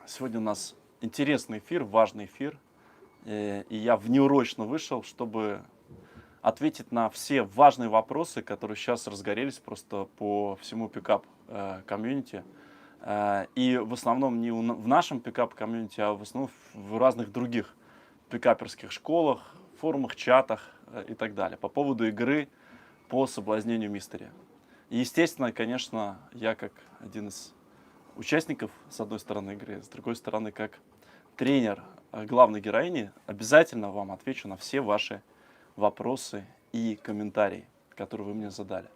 Сегодня у нас интересный эфир, важный эфир. И я внеурочно вышел, чтобы ответить на все важные вопросы, которые сейчас разгорелись просто по всему пикап-комьюнити. И в основном не в нашем пикап-комьюнити, а в основном в разных других пикаперских школах, форумах, чатах и так далее по поводу игры по соблазнению мистери. И, естественно, конечно, я как один из участников, с одной стороны, игры, с другой стороны, как тренер главной героини, обязательно вам отвечу на все ваши вопросы и комментарии, которые вы мне задали.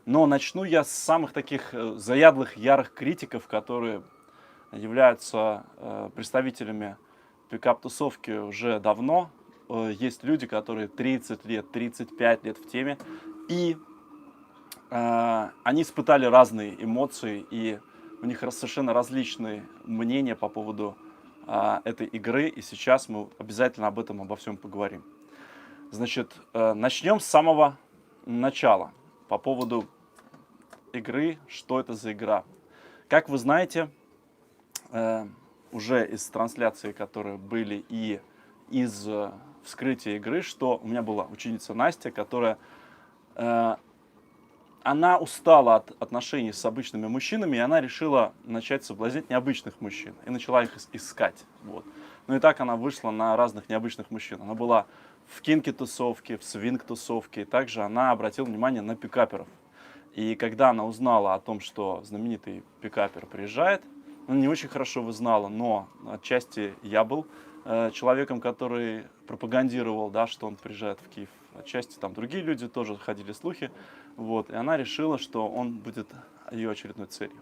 Но начну я с самых таких заядлых, ярых критиков, которые являются представителями пикап-тусовки уже давно. Есть люди, которые 30 лет, 35 лет в теме, и они испытали разные эмоции, и у них совершенно различные мнения по поводу этой игры, и сейчас мы обязательно обо всем поговорим. Значит, начнем с самого начала по поводу игры, что это за игра. Как вы знаете, уже из трансляций, которые были, и из вскрытия игры, что у меня была ученица Настя, которая она устала от отношений с обычными мужчинами, и она решила начать соблазнять необычных мужчин. И начала их искать. Вот. Ну и так она вышла на разных необычных мужчин. Она была в кинки-тусовке, в свинг-тусовке. И также она обратила внимание на пикаперов. И когда она узнала о том, что знаменитый пикапер приезжает, она не очень хорошо его знала, но отчасти я был человеком, который пропагандировал, да, что он приезжает в Киев. Отчасти там другие люди тоже ходили слухи. Вот, и она решила, что он будет ее очередной целью.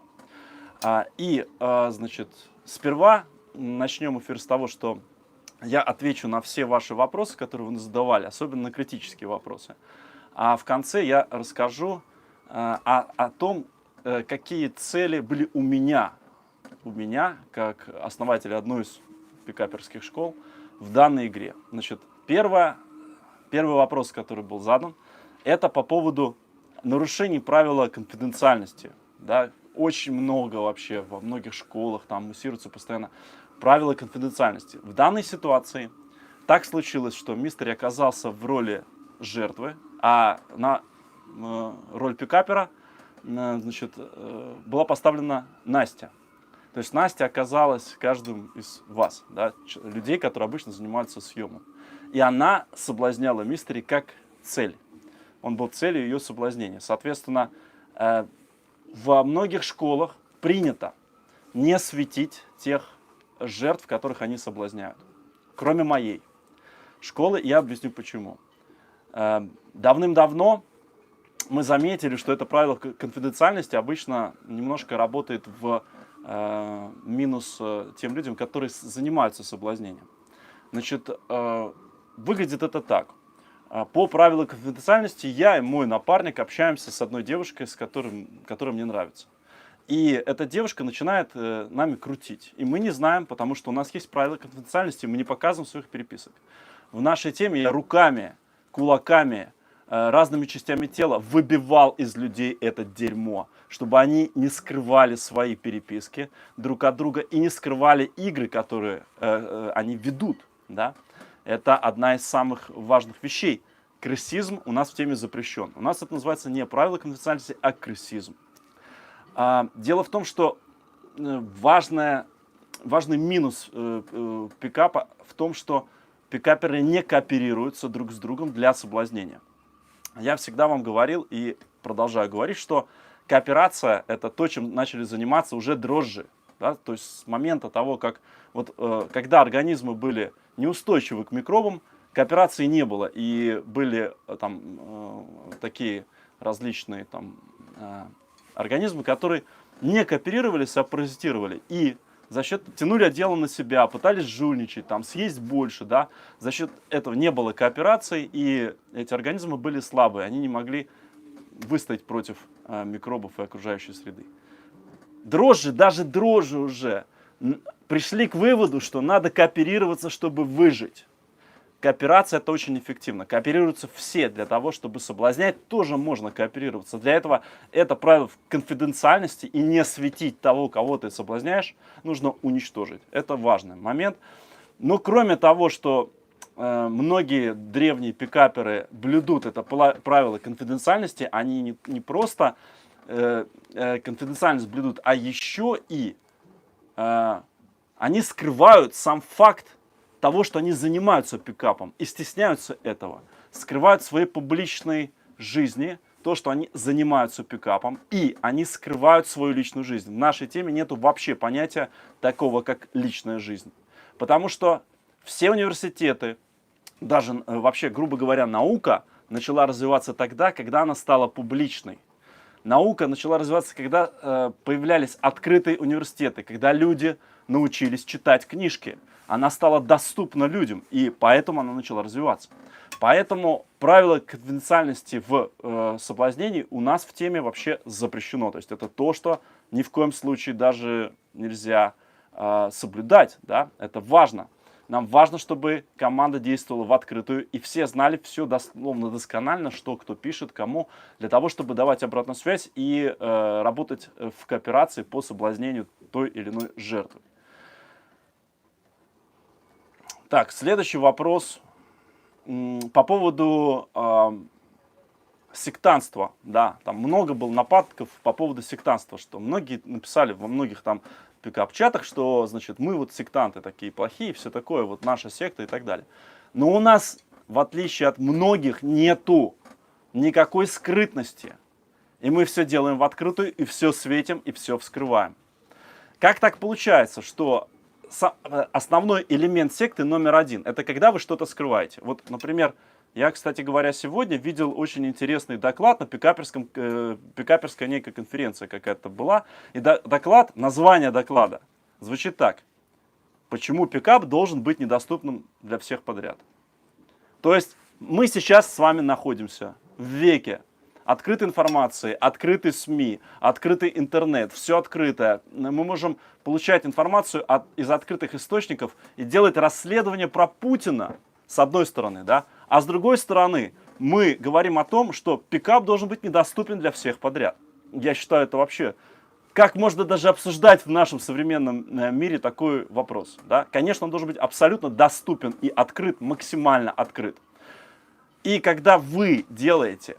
Значит, сперва начнем эфир с того, что я отвечу на все ваши вопросы, которые вы задавали, особенно на критические вопросы. А в конце я расскажу о том, какие цели были у меня, как основателя одной из пикаперских школ, в данной игре. Значит, первый вопрос, который был задан, это по поводу нарушений правила конфиденциальности. Да? Очень много вообще во многих школах там муссируются постоянно правила конфиденциальности. В данной ситуации так случилось, что мистери оказался в роли жертвы, а на роль пикапера значит, была поставлена Настя. То есть Настя оказалась каждым из вас, да, людей, которые обычно занимаются съемом. И она соблазняла мистери как цель. Он был целью ее соблазнения. Соответственно, во многих школах принято не светить тех жертв, которых они соблазняют. Кроме моей школы, я объясню почему. Давным-давно мы заметили, что это правило конфиденциальности обычно немножко работает в минус тем людям, которые занимаются соблазнением. Значит, выглядит это так. По правилу конфиденциальности я и мой напарник общаемся с одной девушкой, которая мне нравится. И эта девушка начинает нами крутить. И мы не знаем, потому что у нас есть правила конфиденциальности, мы не показываем своих переписок. В нашей теме я руками, кулаками, разными частями тела выбивал из людей это дерьмо, чтобы они не скрывали свои переписки друг от друга и не скрывали игры, которые они ведут. Да? Это одна из самых важных вещей. Крысизм у нас в теме запрещен. У нас это называется не правило конфиденциальности, а крысизм. Дело в том, что важный минус пикапа в том, что пикаперы не кооперируются друг с другом для соблазнения. Я всегда вам говорил и продолжаю говорить, что кооперация – это то, чем начали заниматься уже дрожжи. Да? То есть с момента того, как когда организмы были неустойчивы к микробам, кооперации не было. И были там такие различные организмы, которые не кооперировались, а паразитировали. И за счет тянули одеяло на себя, пытались жульничать, съесть больше. Да? За счет этого не было кооперации, и эти организмы были слабые. Они не могли выстоять против микробов и окружающей среды. Даже дрожжи уже пришли к выводу, что надо кооперироваться, чтобы выжить. Кооперация – это очень эффективно. Кооперируются все. Для того, чтобы соблазнять, тоже можно кооперироваться. Для этого это правило конфиденциальности и не светить того, кого ты соблазняешь, нужно уничтожить. Это важный момент. Но кроме того, что многие древние пикаперы блюдут это правило конфиденциальности, они не просто конфиденциальность блюдут, а еще и они скрывают сам факт того, что они занимаются пикапом и стесняются этого. Скрывают в своей публичной жизни то, что они занимаются пикапом, и они скрывают свою личную жизнь. В нашей теме нету вообще понятия такого, как личная жизнь. Потому что все университеты, даже вообще, грубо говоря, наука начала развиваться тогда, когда она стала публичной. Наука начала развиваться, когда появлялись открытые университеты, когда люди научились читать книжки. Она стала доступна людям, и поэтому она начала развиваться. Поэтому правило конфиденциальности в соблазнении у нас в теме вообще запрещено. То есть это то, что ни в коем случае даже нельзя соблюдать. Да? Это важно. Нам важно, чтобы команда действовала в открытую, и все знали все досконально, что кто пишет, кому, для того, чтобы давать обратную связь и работать в кооперации по соблазнению той или иной жертвы. Так, следующий вопрос по поводу сектантства. Да, там много было нападков по поводу сектантства, что многие написали во многих там пикап-чатах, что, значит, мы вот сектанты такие плохие, все такое, вот наша секта и так далее. Но у нас, в отличие от многих, нету никакой скрытности. И мы все делаем в открытую, и все светим, и все вскрываем. Как так получается, что основной элемент секты номер один – это когда вы что-то скрываете? Вот, например, я, кстати говоря, сегодня видел очень интересный доклад на пикаперской некой конференции какая-то была. И доклад, название доклада звучит так. Почему пикап должен быть недоступным для всех подряд? То есть мы сейчас с вами находимся в веке открытой информации, открытый СМИ, открытый интернет, все открытое. Мы можем получать информацию из открытых источников и делать расследование про Путина, с одной стороны, да, а с другой стороны мы говорим о том, что пикап должен быть недоступен для всех подряд. Я считаю, это вообще, как можно даже обсуждать в нашем современном мире такой вопрос, да? Конечно, он должен быть абсолютно доступен и открыт, максимально открыт. И когда вы делаете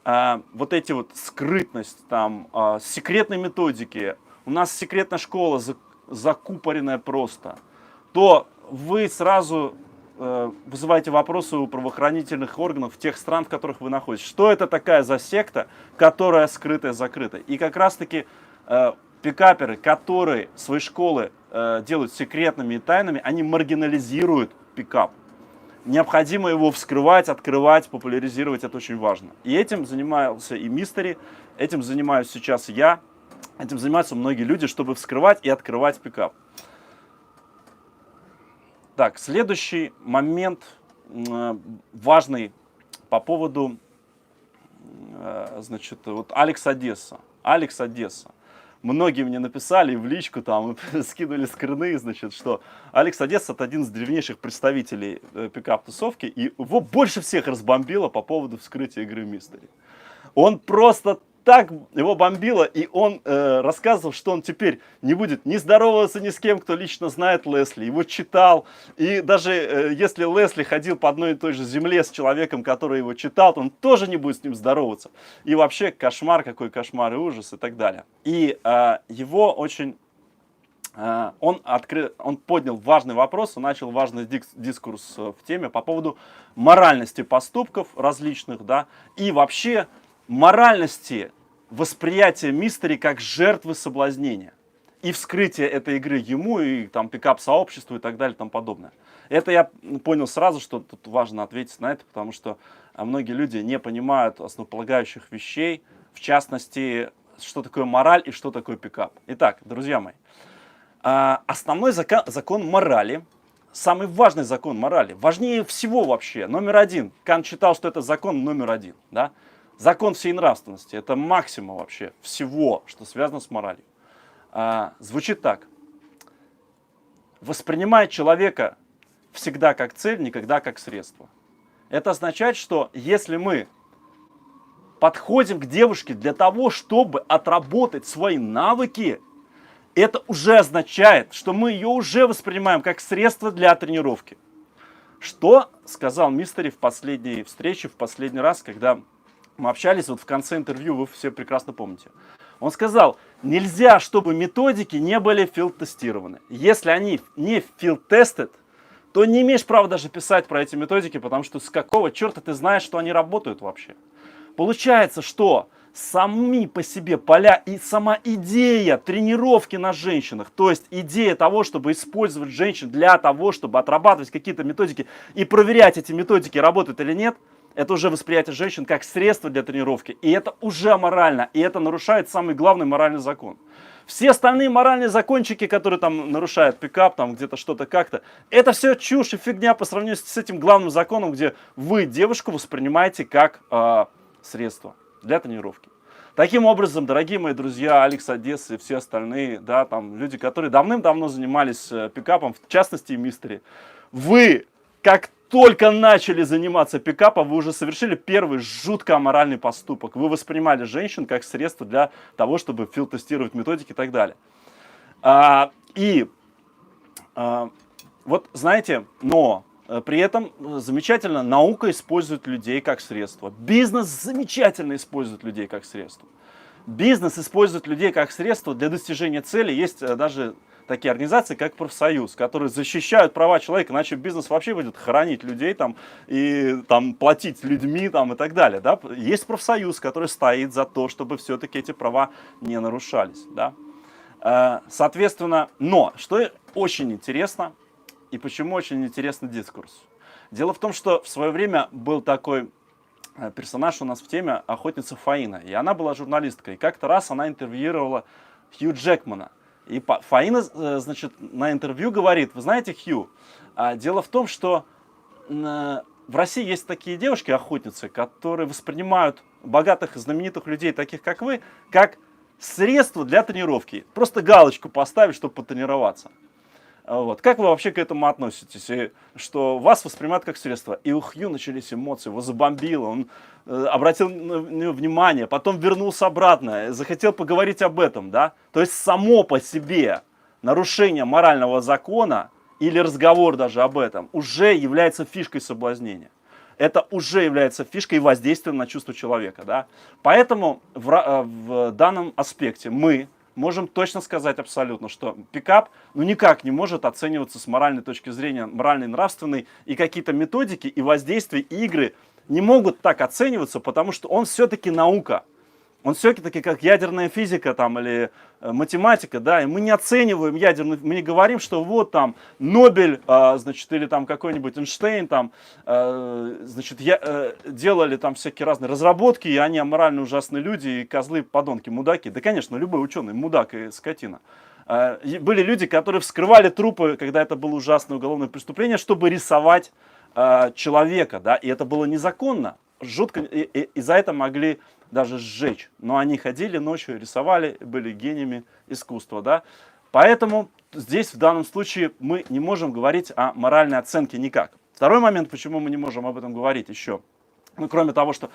вот эти вот скрытность, там, секретные методики, у нас секретная школа закупоренная просто, то вы сразу вызываете вопросы у правоохранительных органов тех стран, в которых вы находитесь. Что это такая за секта, которая скрытая, закрытая? И как раз-таки пикаперы, которые свои школы делают секретными и тайными, они маргинализируют пикап. Необходимо его вскрывать, открывать, популяризировать, это очень важно. И этим занимался и Мистери, этим занимаюсь сейчас я, этим занимаются многие люди, чтобы вскрывать и открывать пикап. Так, следующий момент важный по поводу, значит, вот Алекс Одесса. Алекс Одесса. Многие мне написали в личку, там, скинули скрины, значит, что Алекс Одесса – это один из древнейших представителей пикап-тусовки, и его больше всех разбомбило по поводу вскрытия игры Мистери. Он просто так его бомбило, и он рассказывал, что он теперь не будет ни здороваться ни с кем, кто лично знает Лесли, его читал, и даже если Лесли ходил по одной и той же земле с человеком, который его читал, то он тоже не будет с ним здороваться. И вообще кошмар, какой кошмар и ужас и так далее. И его очень... Он поднял важный вопрос, он начал важный дискурс в теме по поводу моральности поступков различных, да, и вообще моральности восприятия Мистери как жертвы соблазнения и вскрытие этой игры ему и там пикап-сообществу и так далее и тому подобное. Это я понял сразу, что тут важно ответить на это, потому что многие люди не понимают основополагающих вещей, в частности, что такое мораль и что такое пикап. Итак, друзья мои, основной закон морали, самый важный закон морали, важнее всего вообще, номер один. Кант считал, что это закон номер один, да? Закон всей нравственности, это максимум вообще всего, что связано с моралью. Звучит так. Воспринимая человека всегда как цель, никогда как средство. Это означает, что если мы подходим к девушке для того, чтобы отработать свои навыки, это уже означает, что мы ее уже воспринимаем как средство для тренировки. Что сказал Мистери в последней встрече, в последний раз, когда мы общались, вот в конце интервью, вы все прекрасно помните. Он сказал, нельзя, чтобы методики не были филд-тестированы. Если они не field-tested, то не имеешь права даже писать про эти методики, потому что с какого черта ты знаешь, что они работают вообще. Получается, что сами по себе поля и сама идея тренировки на женщинах, то есть идея того, чтобы использовать женщин для того, чтобы отрабатывать какие-то методики и проверять, эти методики работают или нет, это уже восприятие женщин как средство для тренировки. И это уже аморально, и это нарушает самый главный моральный закон. Все остальные моральные закончики, которые там нарушают пикап, там где-то что-то как-то, это все чушь и фигня по сравнению с этим главным законом, где вы девушку воспринимаете как средство для тренировки. Таким образом, дорогие мои друзья, Алекс Одесса и все остальные, да, там люди, которые давным-давно занимались пикапом, в частности и Мистери, вы, как только начали заниматься пикапом, вы уже совершили первый жутко аморальный поступок. Вы воспринимали женщин как средство для того, чтобы филд-тестировать методики и так далее. Вот знаете, но при этом замечательно наука использует людей как средство. Бизнес замечательно использует людей как средство. Бизнес использует людей как средство для достижения цели. Есть даже такие организации, как профсоюз, которые защищают права человека, иначе бизнес вообще будет хоронить людей там, и там, платить людьми там, и так далее. Да? Есть профсоюз, который стоит за то, чтобы все-таки эти права не нарушались. Да? Соответственно, но что очень интересно, и почему очень интересный дискурс. Дело в том, что в свое время был такой персонаж у нас в теме, охотница Фаина. И она была журналисткой. И как-то раз она интервьюировала Хью Джекмана. И Фаина, значит, на интервью говорит, вы знаете, Хью, дело в том, что в России есть такие девушки-охотницы, которые воспринимают богатых и знаменитых людей, таких как вы, как средство для тренировки. Просто галочку поставить, чтобы потренироваться. Вот. Как вы вообще к этому относитесь? И что вас воспринимают как средство? И у Хью начались эмоции, его забомбило, он обратил на нее внимание, потом вернулся обратно, захотел поговорить об этом. Да? То есть само по себе нарушение морального закона или разговор даже об этом уже является фишкой соблазнения. Это уже является фишкой и воздействием на чувство человека. Да? Поэтому в данном аспекте мы можем точно сказать абсолютно, что пикап никак не может оцениваться с моральной точки зрения, моральной, нравственной, и какие-то методики и воздействия, и игры не могут так оцениваться, потому что он все-таки наука. Он все-таки как ядерная физика там, или математика, да, и мы не оцениваем ядерную, мы не говорим, что вот там Нобель, значит, или там какой-нибудь Эйнштейн, там, значит, делали там всякие разные разработки, и они аморально ужасные люди, и козлы, подонки, мудаки. Да, конечно, любой ученый мудак и скотина. Были люди, которые вскрывали трупы, когда это было ужасное уголовное преступление, чтобы рисовать человека, да, и это было незаконно, жутко, и за это могли даже сжечь. Но они ходили ночью, рисовали, были гениями искусства. Да? Поэтому здесь в данном случае мы не можем говорить о моральной оценке никак. Второй момент, почему мы не можем об этом говорить еще. Ну, кроме того, что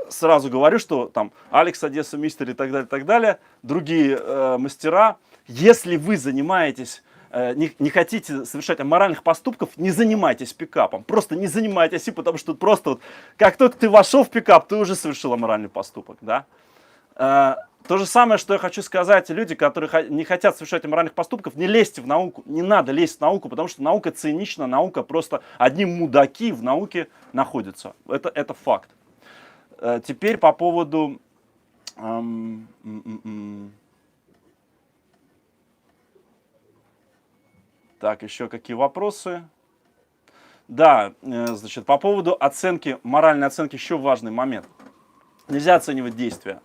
сразу говорю, что там Алекс Одесса, Мистер и так далее, другие мастера, если вы занимаетесь, не хотите совершать аморальных поступков, не занимайтесь пикапом. Просто не занимайтесь, потому что просто вот, как только ты вошел в пикап, ты уже совершил аморальный поступок. Да? То же самое, что я хочу сказать, люди, которые не хотят совершать аморальных поступков, не лезьте в науку, не надо лезть в науку, потому что наука цинична, наука просто одни мудаки в науке находятся. Это факт. Теперь по поводу... Так, еще какие вопросы? Да, значит, по поводу оценки, моральной оценки, еще важный момент. Нельзя оценивать действия.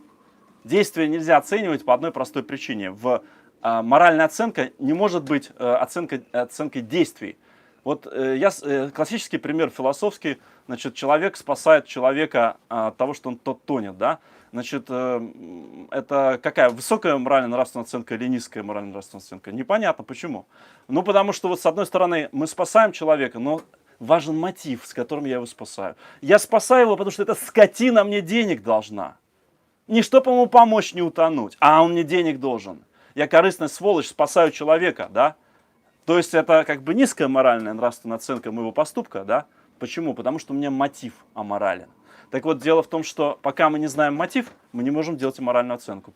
Действия нельзя оценивать по одной простой причине. Моральная оценка не может быть оценкой действий. Вот классический пример философский, значит, человек спасает человека от того, что он тот тонет, да? Значит, это какая? Высокая морально-нравственная оценка или низкая морально-нравственная оценка? Непонятно. Почему? Ну, потому что вот с одной стороны мы спасаем человека, но важен мотив, с которым я его спасаю. Я спасаю его, потому что эта скотина мне денег должна. Не чтобы ему помочь не утонуть, а он мне денег должен. Я корыстная сволочь, спасаю человека, да? То есть это как бы низкая моральная нравственная оценка моего поступка, да? Почему? Потому что у меня мотив аморален. Так вот, дело в том, что пока мы не знаем мотив, мы не можем делать моральную оценку.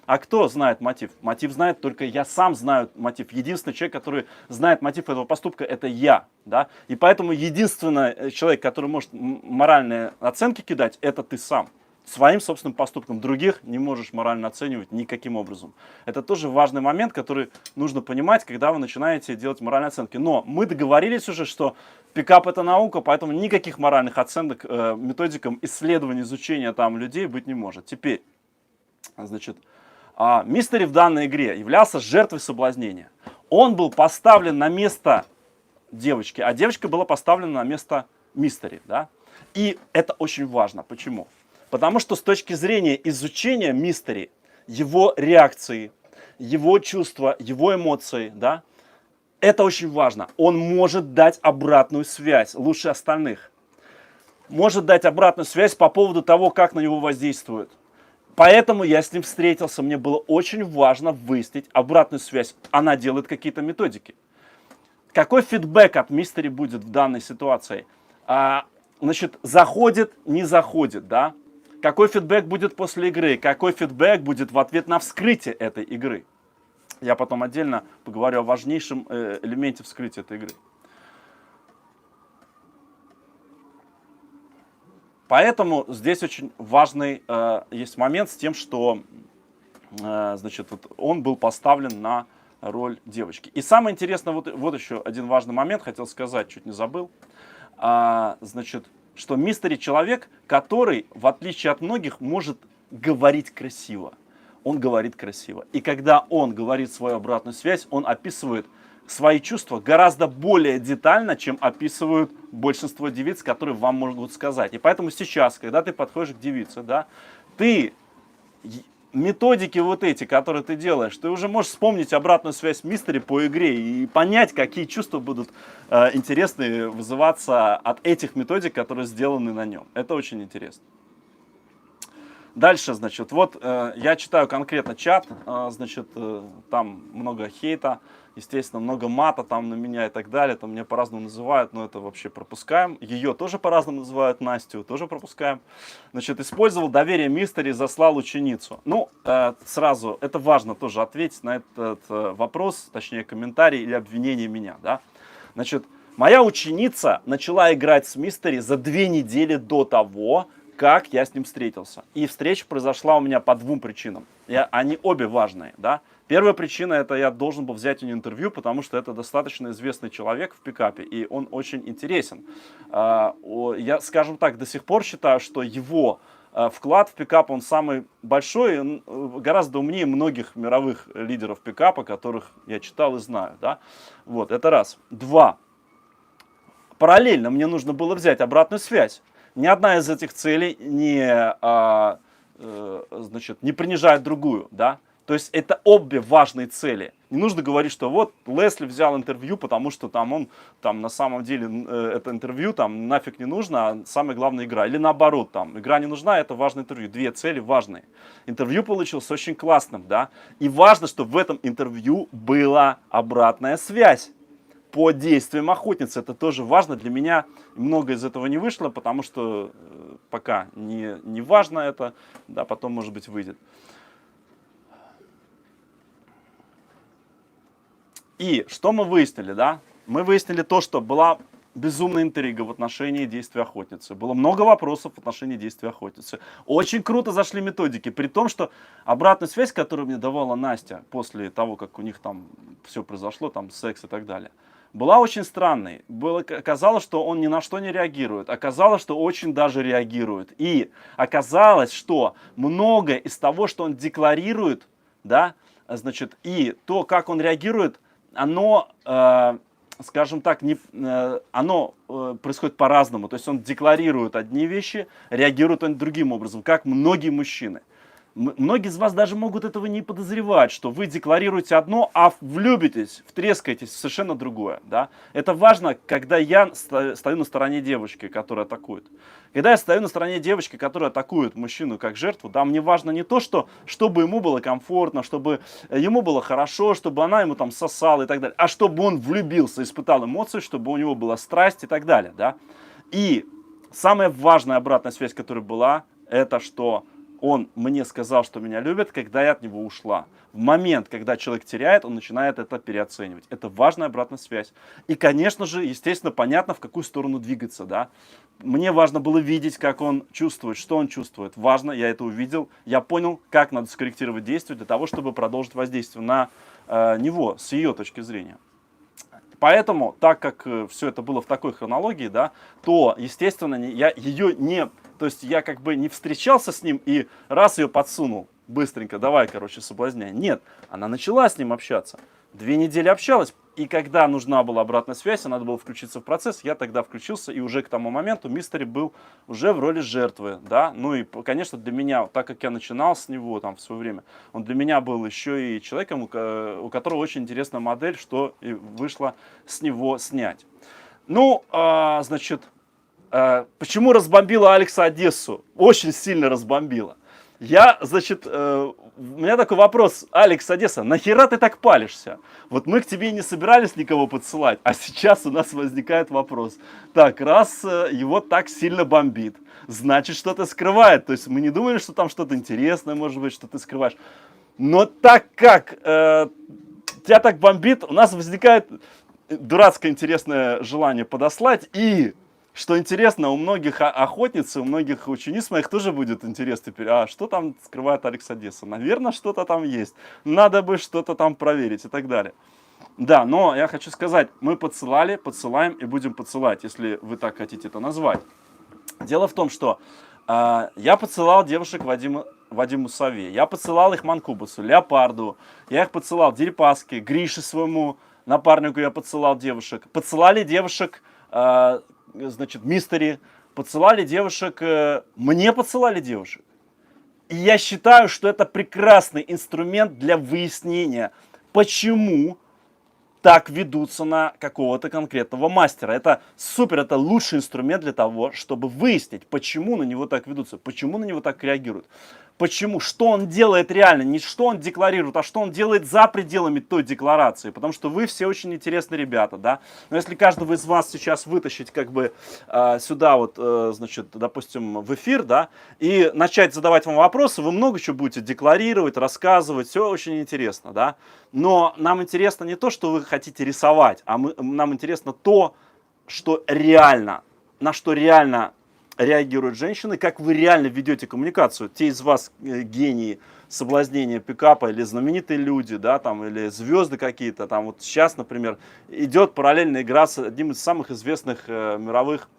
А кто знает мотив? Мотив знает только я сам знаю мотив. Единственный человек, который знает мотив этого поступка, это я, да? И поэтому единственный человек, который может моральные оценки кидать, это ты сам. Своим собственным поступком других не можешь морально оценивать никаким образом. Это тоже важный момент, который нужно понимать, когда вы начинаете делать моральные оценки. Но мы договорились уже, что пикап это наука, поэтому никаких моральных оценок методикам исследования, изучения там людей быть не может. Теперь, значит, Мистери в данной игре являлся жертвой соблазнения. Он был поставлен на место девочки, а девочка была поставлена на место Мистери, да? И это очень важно. Почему? Потому что с точки зрения изучения Мистери, его реакции, его чувства, его эмоции, да, это очень важно. Он может дать обратную связь, лучше остальных. Может дать обратную связь по поводу того, как на него воздействует. Поэтому я с ним встретился. Мне было очень важно выяснить обратную связь. Она делает какие-то методики. Какой фидбэк от Мистери будет в данной ситуации? Значит, заходит, не заходит, да? Какой фидбэк будет после игры? Какой фидбэк будет в ответ на вскрытие этой игры? Я потом отдельно поговорю о важнейшем элементе вскрытия этой игры. Поэтому здесь очень важный есть момент с тем, что значит, вот он был поставлен на роль девочки. И самое интересное, вот еще один важный момент, хотел сказать, чуть не забыл. Значит, что Мистери человек, который, в отличие от многих, может говорить красиво. Он говорит красиво. И когда он говорит свою обратную связь, он описывает свои чувства гораздо более детально, чем описывают большинство девиц, которые вам могут сказать. И поэтому сейчас, когда ты подходишь к девице, да, ты методики вот эти, которые ты делаешь, ты уже можешь вспомнить обратную связь Мистери по игре и понять, какие чувства будут интересные вызываться от этих методик, которые сделаны на нем. Это очень интересно. Дальше, значит, вот я читаю конкретно чат, значит, там много хейта, естественно, много мата там на меня и так далее, там меня по-разному называют, но это вообще пропускаем. Ее тоже по-разному называют, Настю тоже пропускаем. Значит, использовал доверие Мистери, заслал ученицу. Ну, сразу, это важно тоже ответить на этот вопрос, точнее комментарий или обвинение меня, да. Значит, моя ученица начала играть с Мистери за 2 недели до того, как я с ним встретился. И встреча произошла у меня по 2 причинам. Они обе важные, да. Первая причина, это я должен был взять у него интервью, потому что это достаточно известный человек в пикапе, и он очень интересен. Я, скажем так, до сих пор считаю, что его вклад в пикап, он самый большой, он гораздо умнее многих мировых лидеров пикапа, которых я читал и знаю, да. Вот, это раз. 2. Параллельно мне нужно было взять обратную связь. Ни одна из этих целей значит, не принижает другую, да. То есть это обе важные цели. Не нужно говорить, что вот Лесли взял интервью, потому что там он, там на самом деле это интервью там нафиг не нужно, а самая главная игра. Или наоборот, там игра не нужна, это важное интервью. 2 цели важные. Интервью получилось очень классным, да. И важно, что в этом интервью была обратная связь по действиям охотницы. Это тоже важно для меня. Много из этого не вышло, потому что пока не важно это, да, потом, может быть, выйдет. И что мы выяснили, да? Мы выяснили то, что была безумная интрига в отношении действий охотницы. Было много вопросов в отношении действий охотницы. Очень круто зашли методики, при том, что обратная связь, которую мне давала Настя после того, как у них там все произошло, там секс и так далее, была очень странной. Оказалось, что он ни на что не реагирует. Оказалось, что очень даже реагирует. И оказалось, что многое из того, что он декларирует, да, значит, и то, как он реагирует, оно скажем так, оно происходит по-разному. То есть он декларирует одни вещи, реагирует он другим образом, как многие мужчины. Многие из вас даже могут этого не подозревать, что вы декларируете одно, а влюбитесь, втрескаетесь в совершенно другое. Да? Это важно, когда я стою на стороне девушки, которая атакует. Когда я стою на стороне девочки, которая атакует мужчину как жертву, да, мне важно не то, чтобы ему было комфортно, чтобы ему было хорошо, чтобы она ему там сосала и так далее, а чтобы он влюбился, испытал эмоции, чтобы у него была страсть и так далее. Да? И самая важная обратная связь, которая была, это что он мне сказал, что меня любит, когда я от него ушла. В момент, когда человек теряет, он начинает это переоценивать. Это важная обратная связь. И, конечно же, естественно, понятно, в какую сторону двигаться. Да? Мне важно было видеть, как он чувствует, что он чувствует. Важно, я это увидел. Я понял, как надо скорректировать действие для того, чтобы продолжить воздействие на него с ее точки зрения. Поэтому, так как все это было в такой хронологии, да, то, естественно, я ее не... То есть я как бы не встречался с ним и раз ее подсунул быстренько, давай, короче, соблазняй. Нет, она начала с ним общаться. 2 недели общалась, и когда нужна была обратная связь, надо было включиться в процесс, я тогда включился, и уже к тому моменту Мистери был уже в роли жертвы, да. Ну и, конечно, для меня, так как я начинал с него там в свое время, он для меня был еще и человеком, у которого очень интересная модель, что и вышло с него снять. Ну, значит... Почему разбомбила Алекса Одессу? Очень сильно разбомбила. Значит, у меня такой вопрос. Алекс Одесса, нахера ты так палишься? Вот мы к тебе не собирались никого подсылать, а сейчас у нас возникает вопрос. Так, раз его так сильно бомбит, значит, что-то скрывает. То есть мы не думали, что там что-то интересное, может быть, что ты скрываешь. Но так как тебя так бомбит, у нас возникает дурацкое интересное желание подослать. И что интересно, у многих охотниц, у многих учениц моих тоже будет интерес теперь, а что там скрывает Алекс Одесса? Наверное, что-то там есть. Надо бы что-то там проверить и так далее. Да, но я хочу сказать, мы подсылали, подсылаем и будем подсылать, если вы так хотите это назвать. Дело в том, что я подсылал девушек Вадиму Саве, я подсылал их Манкубусу, Леопарду, я их подсылал Дерипаске, Грише своему напарнику я подсылал девушек. Подсылали девушек... значит, Мистери, подсылали девушек, мне подсылали девушек. И я считаю, что это прекрасный инструмент для выяснения, почему так ведутся на какого-то конкретного мастера. Это супер, это лучший инструмент для того, чтобы выяснить, почему на него так ведутся, почему на него так реагируют. Почему? Что он делает реально? Не что он декларирует, а что он делает за пределами той декларации. Потому что вы все очень интересные ребята, да. Но если каждого из вас сейчас вытащить как бы сюда вот, значит, допустим, в эфир, да, и начать задавать вам вопросы, вы много чего будете декларировать, рассказывать, все очень интересно, да. Но нам интересно не то, что вы хотите рисовать, а нам интересно то, что реально, на что реально реагируют женщины, как вы реально ведете коммуникацию. Те из вас гении соблазнения пикапа или знаменитые люди, да, там, или звезды какие-то. Там вот сейчас, например, идет параллельная игра с одним из самых известных мировых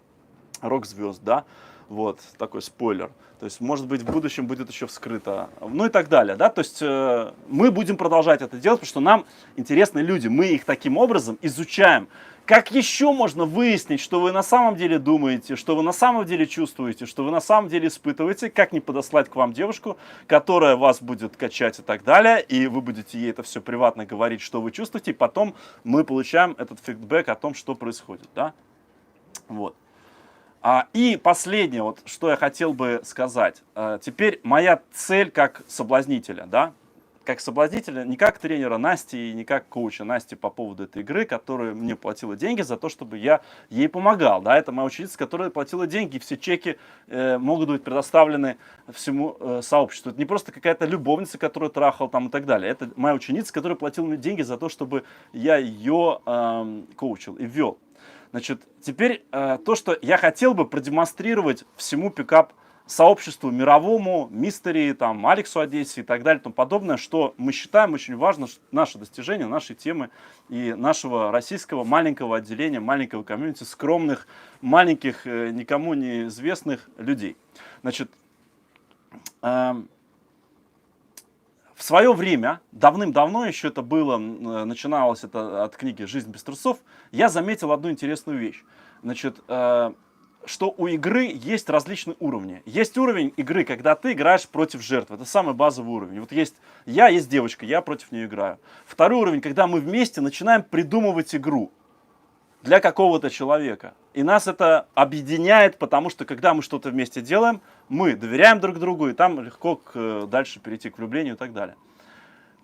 рок-звезд, да. Вот, такой спойлер. То есть, может быть, в будущем будет еще вскрыто. Ну и так далее, да. То есть, мы будем продолжать это делать, потому что нам интересны люди. Мы их таким образом изучаем. Как еще можно выяснить, что вы на самом деле думаете, что вы на самом деле чувствуете, что вы на самом деле испытываете, как не подослать к вам девушку, которая вас будет качать и так далее, и вы будете ей это все приватно говорить, что вы чувствуете, и потом мы получаем этот фидбэк о том, что происходит, да? Вот. И последнее, вот, что я хотел бы сказать. Теперь моя цель как соблазнителя, да? Как соблазнителя, не как тренера Насти и не как коуча Насти по поводу этой игры, которая мне платила деньги за то, чтобы я ей помогал. Да, это моя ученица, которая платила деньги, и все чеки могут быть предоставлены всему сообществу. Это не просто какая-то любовница, которую трахал там и так далее. Это моя ученица, которая платила мне деньги за то, чтобы я ее коучил и вел. Значит, теперь то, что я хотел бы продемонстрировать всему пикап сообществу мировому, Мистери, там, Алексу Одессе и так далее и тому подобное, что мы считаем очень важно, наше достижение, наши темы и нашего российского маленького отделения, маленького комьюнити, скромных, маленьких, никому не известных людей. Значит, в В свое время, давным-давно еще это было, начиналось это от книги «Жизнь без трусов», я заметил одну интересную вещь. Значит, что у игры есть различные уровни. Есть уровень игры, когда ты играешь против жертвы. Это самый базовый уровень. Вот есть я, есть девочка, я против нее играю. Второй уровень, когда мы вместе начинаем придумывать игру для какого-то человека. И нас это объединяет, потому что когда мы что-то вместе делаем, мы доверяем друг другу, и там легко дальше перейти к влюблению и так далее.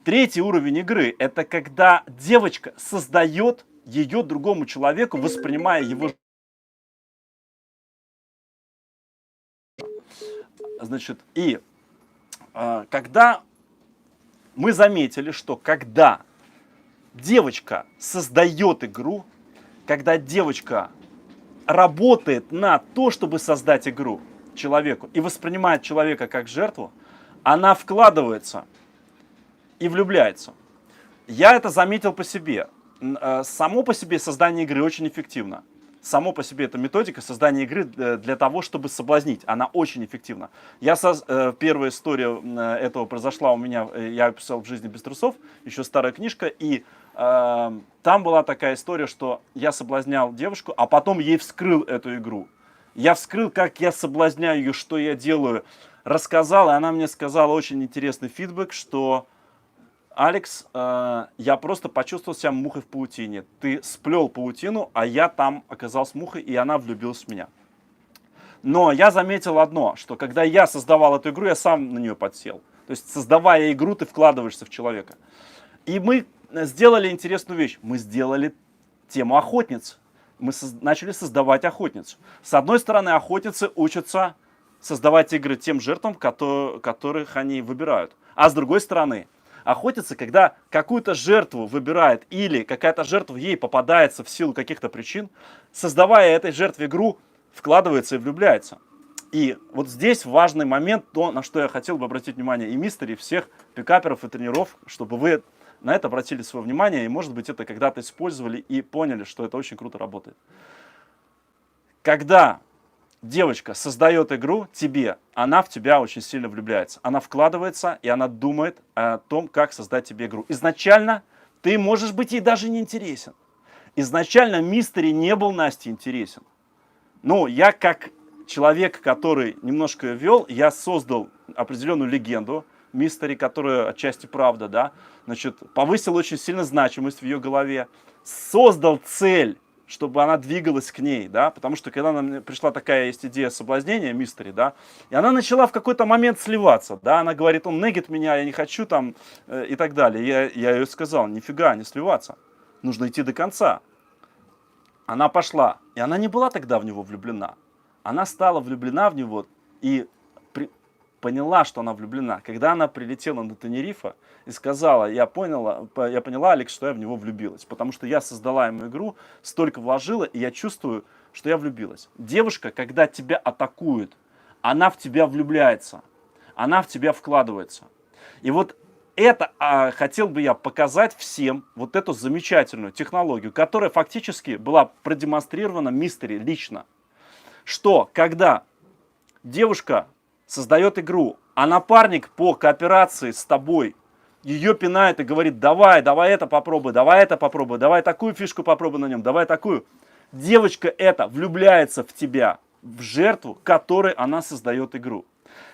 Третий уровень игры – это когда девочка создает ее другому человеку, воспринимая его. Значит, и когда мы заметили, что когда девочка создает игру, когда девочка работает на то, чтобы создать игру человеку и воспринимает человека как жертву, она вкладывается и влюбляется. Я это заметил по себе. Само по себе создание игры очень эффективно. Само по себе эта методика создания игры для того, чтобы соблазнить. Она очень эффективна. Первая история этого произошла у меня, я писал «В жизни без трусов», еще старая книжка, и там была такая история, что я соблазнял девушку, а потом ей вскрыл эту игру. Я вскрыл, как я соблазняю ее, что я делаю, рассказал, и она мне сказала очень интересный фидбэк, что «Алекс, я просто почувствовал себя мухой в паутине. Ты сплел паутину, а я там оказался мухой, и она влюбилась в меня». Но я заметил одно, что когда я создавал эту игру, я сам на нее подсел. То есть, создавая игру, ты вкладываешься в человека. И мы сделали интересную вещь. Мы сделали тему охотниц. Мы начали создавать охотницу. С одной стороны, охотницы учатся создавать игры тем жертвам, которых они выбирают. А с другой стороны, охотница, когда какую-то жертву выбирает или какая-то жертва ей попадается в силу каких-то причин, создавая этой жертве игру, вкладывается и влюбляется. И вот здесь важный момент, то, на что я хотел бы обратить внимание и мистери, и всех пикаперов и тренеров, чтобы вы на это обратили свое внимание и, может быть, это когда-то использовали и поняли, что это очень круто работает. Когда девочка создает игру тебе, она в тебя очень сильно влюбляется. Она вкладывается, и она думает о том, как создать тебе игру. Изначально ты можешь быть ей даже не интересен. Изначально мистери не был Насте интересен. Но я как человек, который немножко ее вел, я создал определенную легенду мистери, которая отчасти правда, да, значит, повысил очень сильно значимость в ее голове, создал цель, чтобы она двигалась к ней, да, потому что когда нам пришла такая есть идея соблазнения мистери, да, и она начала в какой-то момент сливаться, да, она говорит, он негит меня, я не хочу там и так далее. Я ее сказал, нифига, не сливаться, нужно идти до конца. Она пошла, и она не была тогда в него влюблена, она стала влюблена в него и поняла, что она влюблена, когда она прилетела на Тенерифе и сказала, я поняла, Алекс, что я в него влюбилась, потому что я создала ему игру, столько вложила, и я чувствую, что я влюбилась. Девушка, когда тебя атакуют, она в тебя влюбляется, она в тебя вкладывается. И вот это хотел бы я показать всем, вот эту замечательную технологию, которая фактически была продемонстрирована мистери лично, что когда девушка создает игру, а напарник по кооперации с тобой ее пинает и говорит, давай это попробуй, давай такую фишку попробуй на нем, давай такую. Девочка эта влюбляется в тебя, в жертву, которой она создает игру.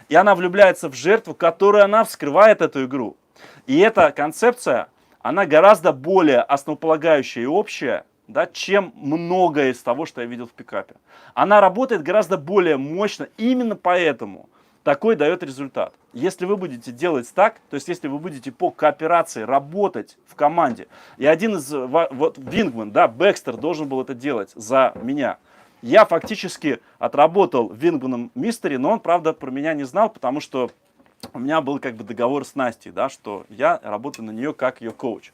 И она влюбляется в жертву, которой она вскрывает эту игру. И эта концепция, она гораздо более основополагающая и общая, да, чем многое из того, что я видел в пикапе. Она работает гораздо более мощно, именно поэтому такой дает результат. Если вы будете делать так, то есть если вы будете по кооперации работать в команде, и один из, вот Вингман, да, Бекстер должен был это делать за меня. Я фактически отработал Вингманом мистери, но он, правда, про меня не знал, потому что у меня был как бы договор с Настей, да, что я работаю на нее как ее коуч.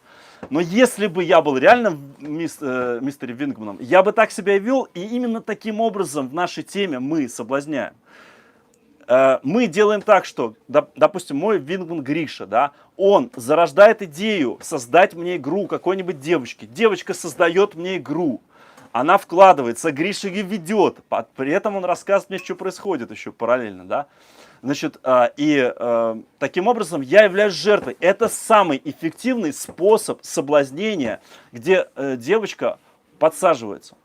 Но если бы я был реально мистером Вингманом, я бы так себя и вел, и именно таким образом в нашей теме мы соблазняем. Мы делаем так, что, допустим, мой Вингман Гриша, да, он зарождает идею создать мне игру какой-нибудь девочки. Девочка создает мне игру, она вкладывается, Гриша ее ведет, при этом он рассказывает мне, что происходит еще параллельно, да. Значит, таким образом я являюсь жертвой. Это самый эффективный способ соблазнения, где девочка подсаживается.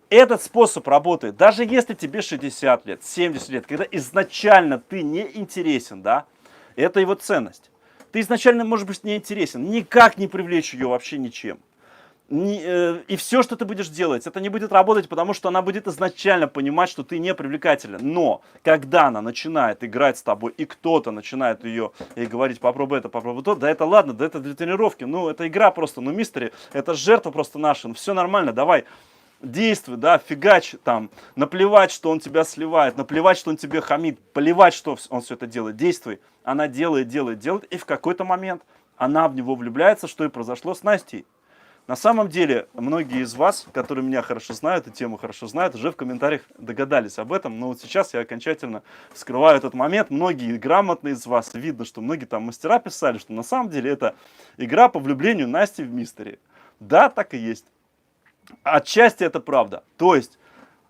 Этот способ работает, даже если тебе 60 лет, 70 лет, когда изначально ты не интересен, да, это его ценность. Ты изначально, может быть, не интересен, никак не привлечь ее вообще ничем. И все, что ты будешь делать, это не будет работать, потому что она будет изначально понимать, что ты не привлекателен. Но когда она начинает играть с тобой, и кто-то начинает ей говорить, попробуй это, попробуй то, да это ладно, да это для тренировки, ну это игра просто, ну мистери, это жертва просто наша, ну все нормально, давай. Действуй, да, фигач там, наплевать, что он тебя сливает, наплевать, что он тебе хамит, плевать, что он все это делает, действуй. Она делает, делает, делает, и в какой-то момент она в него влюбляется, что и произошло с Настей. На самом деле, многие из вас, которые меня хорошо знают и тему хорошо знают, уже в комментариях догадались об этом, но вот сейчас я окончательно вскрываю этот момент. Многие грамотные из вас, видно, что многие там мастера писали, что на самом деле это игра по влюблению Насти в мистери. Да, так и есть. Отчасти это правда. То есть,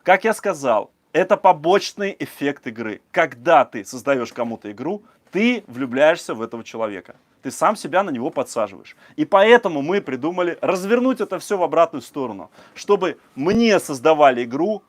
как я сказал, это побочный эффект игры. Когда ты создаешь кому-то игру, ты влюбляешься в этого человека. Ты сам себя на него подсаживаешь. И поэтому мы придумали развернуть это все в обратную сторону. Чтобы мне создавали игру,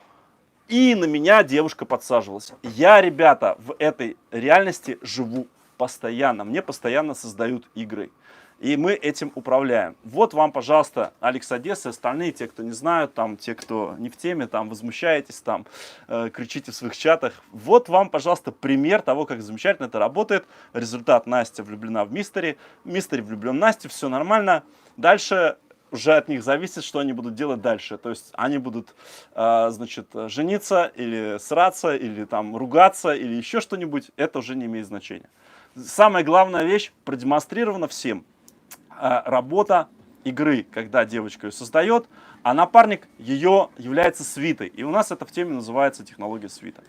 и на меня девушка подсаживалась. Я, ребята, в этой реальности живу постоянно. Мне постоянно создают игры. И мы этим управляем. Вот вам, пожалуйста, Алекс Одесса, остальные, те, кто не знают, там, те, кто не в теме, там, возмущаетесь, там, кричите в своих чатах. Вот вам, пожалуйста, пример того, как замечательно это работает. Результат: Настя влюблена в мистери, мистери влюблен в Настю, все нормально. Дальше уже от них зависит, что они будут делать дальше. То есть они будут, значит, жениться или сраться, или там ругаться, или еще что-нибудь. Это уже не имеет значения. Самая главная вещь продемонстрирована всем. Работа игры, когда девочка ее создает, а напарник ее является свитой. И у нас это в теме называется технология свита.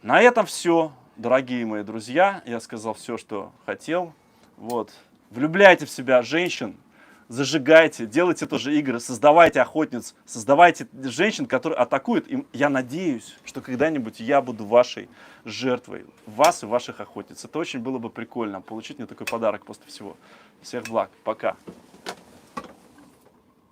На этом все, дорогие мои друзья. Я сказал все, что хотел. Вот. Влюбляйте в себя женщин, зажигайте, делайте тоже игры, создавайте охотниц, создавайте женщин, которые атакуют. И я надеюсь, что когда-нибудь я буду вашей жертвой, вас и ваших охотниц. Это очень было бы прикольно, получить мне такой подарок после всего. Всех благ, пока.